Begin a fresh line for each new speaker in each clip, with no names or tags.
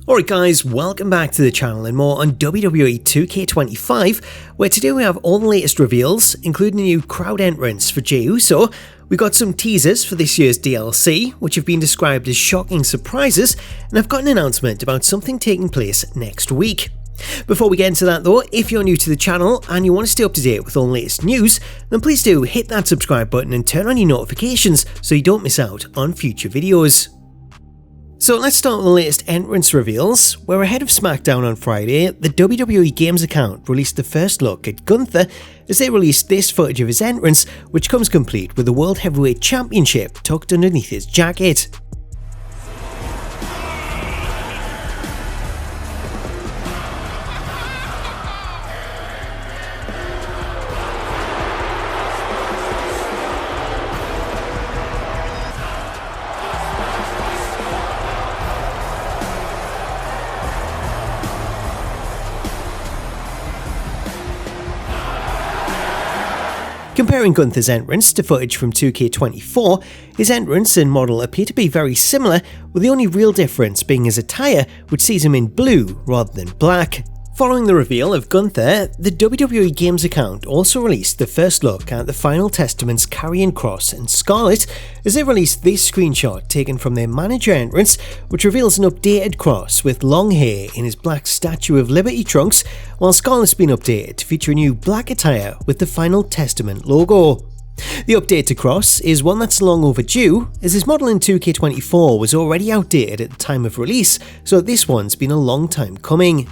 Alright guys, welcome back to the channel and more on WWE 2K25, where today we have all the latest reveals, including a new crowd entrance for Jey Uso. We got some teasers for this year's DLC, which have been described as shocking surprises, and I've got an announcement about something taking place next week. Before we get into that though, if you're new to the channel and you want to stay up to date with all the latest news, then please do hit that subscribe button and turn on your notifications so you don't miss out on future videos. So let's start with the latest entrance reveals, where ahead of SmackDown on Friday, the WWE Games account released the first look at Gunther as they released this footage of his entrance, which comes complete with the World Heavyweight Championship tucked underneath his jacket. Comparing Gunther's entrance to footage from 2K24, his entrance and model appear to be very similar, with the only real difference being his attire, which sees him in blue rather than black. Following the reveal of Gunther, the WWE Games account also released the first look at the Final Testament's Karrion Kross and Scarlett, as they released this screenshot taken from their manager entrance, which reveals an updated Kross with long hair in his black Statue of Liberty trunks, while Scarlett's been updated to feature a new black attire with the Final Testament logo. The update to Kross is one that's long overdue, as his model in 2K24 was already outdated at the time of release, so this one's been a long time coming.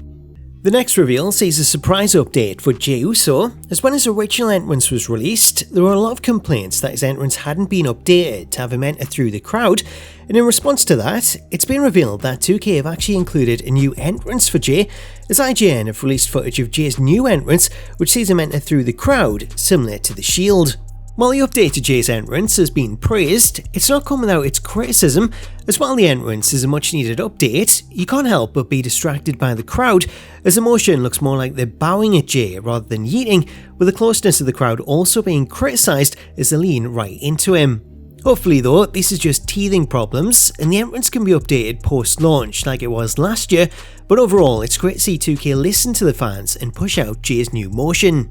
The next reveal sees a surprise update for Jey Uso, as when his original entrance was released, there were a lot of complaints that his entrance hadn't been updated to have him enter through the crowd, and in response to that, it's been revealed that 2K have actually included a new entrance for Jey, as IGN have released footage of Jey's new entrance, which sees him enter through the crowd, similar to the Shield. While the update to Jey's entrance has been praised, it's not come without its criticism, as while the entrance is a much needed update, you can't help but be distracted by the crowd, as the motion looks more like they're bowing at Jey rather than yeeting, with the closeness of the crowd also being criticised as they lean right into him. Hopefully though, this is just teething problems, and the entrance can be updated post-launch like it was last year, but overall it's great to see 2K listen to the fans and push out Jey's new motion.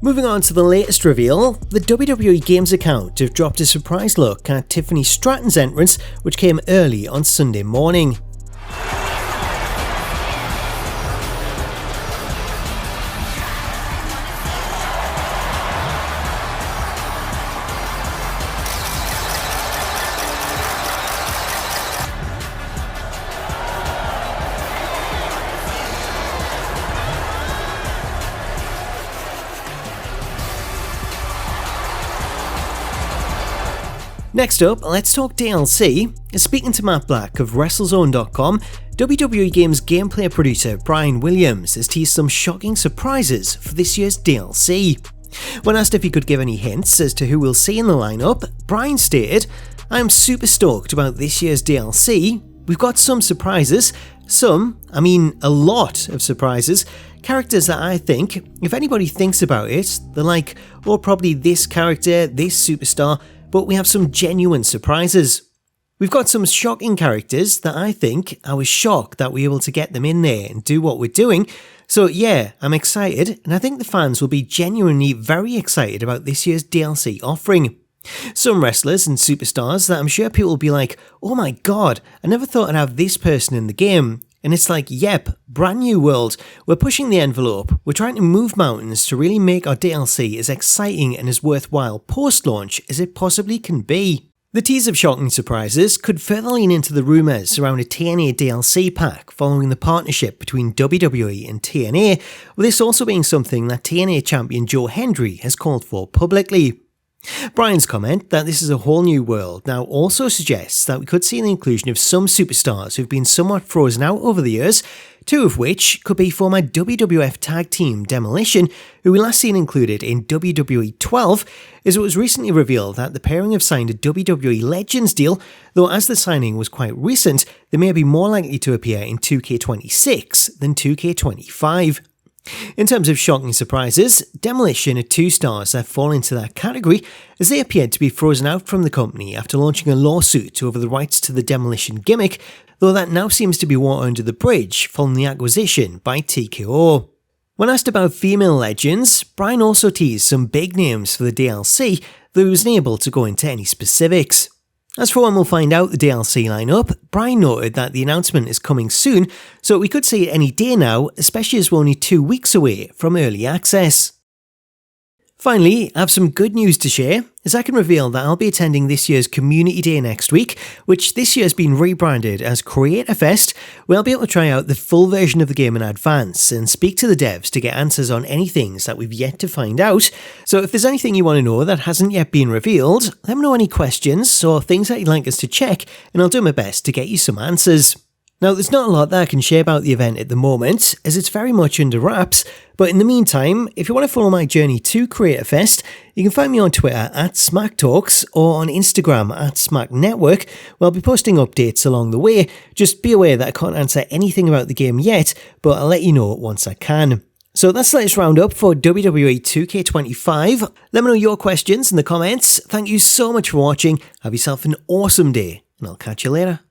Moving on to the latest reveal, the WWE Games account have dropped a surprise look at Tiffany Stratton's entrance, which came early on Sunday morning. Next up, let's talk DLC. Speaking to Matt Black of WrestleZone.com, WWE Games gameplay producer Bryan Williams has teased some shocking surprises for this year's DLC. When asked if he could give any hints as to who we'll see in the lineup, Bryan stated, "I am super stoked about this year's DLC. We've got some surprises, a lot of surprises, characters that I think, if anybody thinks about it, they're like, oh, probably this character, this superstar, but we have some genuine surprises. We've got some shocking characters that I think I was shocked that we were able to get them in there and do what we're doing. So yeah, I'm excited, and I think the fans will be genuinely very excited about this year's DLC offering. Some wrestlers and superstars that I'm sure people will be like, oh my god, I never thought I'd have this person in the game. And it's like, yep, brand new world, we're pushing the envelope, we're trying to move mountains to really make our DLC as exciting and as worthwhile post-launch as it possibly can be." The tease of shocking surprises could further lean into the rumours around a TNA DLC pack following the partnership between WWE and TNA, with this also being something that TNA champion Joe Hendry has called for publicly. Bryan's comment that this is a whole new world now also suggests that we could see the inclusion of some superstars who've been somewhat frozen out over the years, two of which could be former WWF tag team Demolition, who we last seen included in WWE 12, as it was recently revealed that the pairing have signed a WWE Legends deal, though as the signing was quite recent, they may be more likely to appear in 2K26 than 2K25. In terms of shocking surprises, Demolition are two stars that fall into that category, as they appeared to be frozen out from the company after launching a lawsuit over the rights to the Demolition gimmick, though that now seems to be water under the bridge following the acquisition by TKO. When asked about female legends, Bryan also teased some big names for the DLC, though he wasn't able to go into any specifics. As for when we'll find out the DLC lineup, Bryan noted that the announcement is coming soon, so we could see it any day now, especially as we're only 2 weeks away from early access. Finally, I have some good news to share, as I can reveal that I'll be attending this year's Community Day next week, which this year has been rebranded as Creator Fest, where I'll be able to try out the full version of the game in advance and speak to the devs to get answers on any things that we've yet to find out. So if there's anything you want to know that hasn't yet been revealed, let me know any questions or things that you'd like us to check, and I'll do my best to get you some answers. Now, there's not a lot that I can share about the event at the moment, as it's very much under wraps, but in the meantime, if you want to follow my journey to Creator Fest, you can find me on Twitter at Smacktalks or on Instagram at SmackNetwork, where I'll be posting updates along the way. Just be aware that I can't answer anything about the game yet, but I'll let you know once I can. So that's the latest roundup for WWE 2K25. Let me know your questions in the comments. Thank you so much for watching, have yourself an awesome day, and I'll catch you later.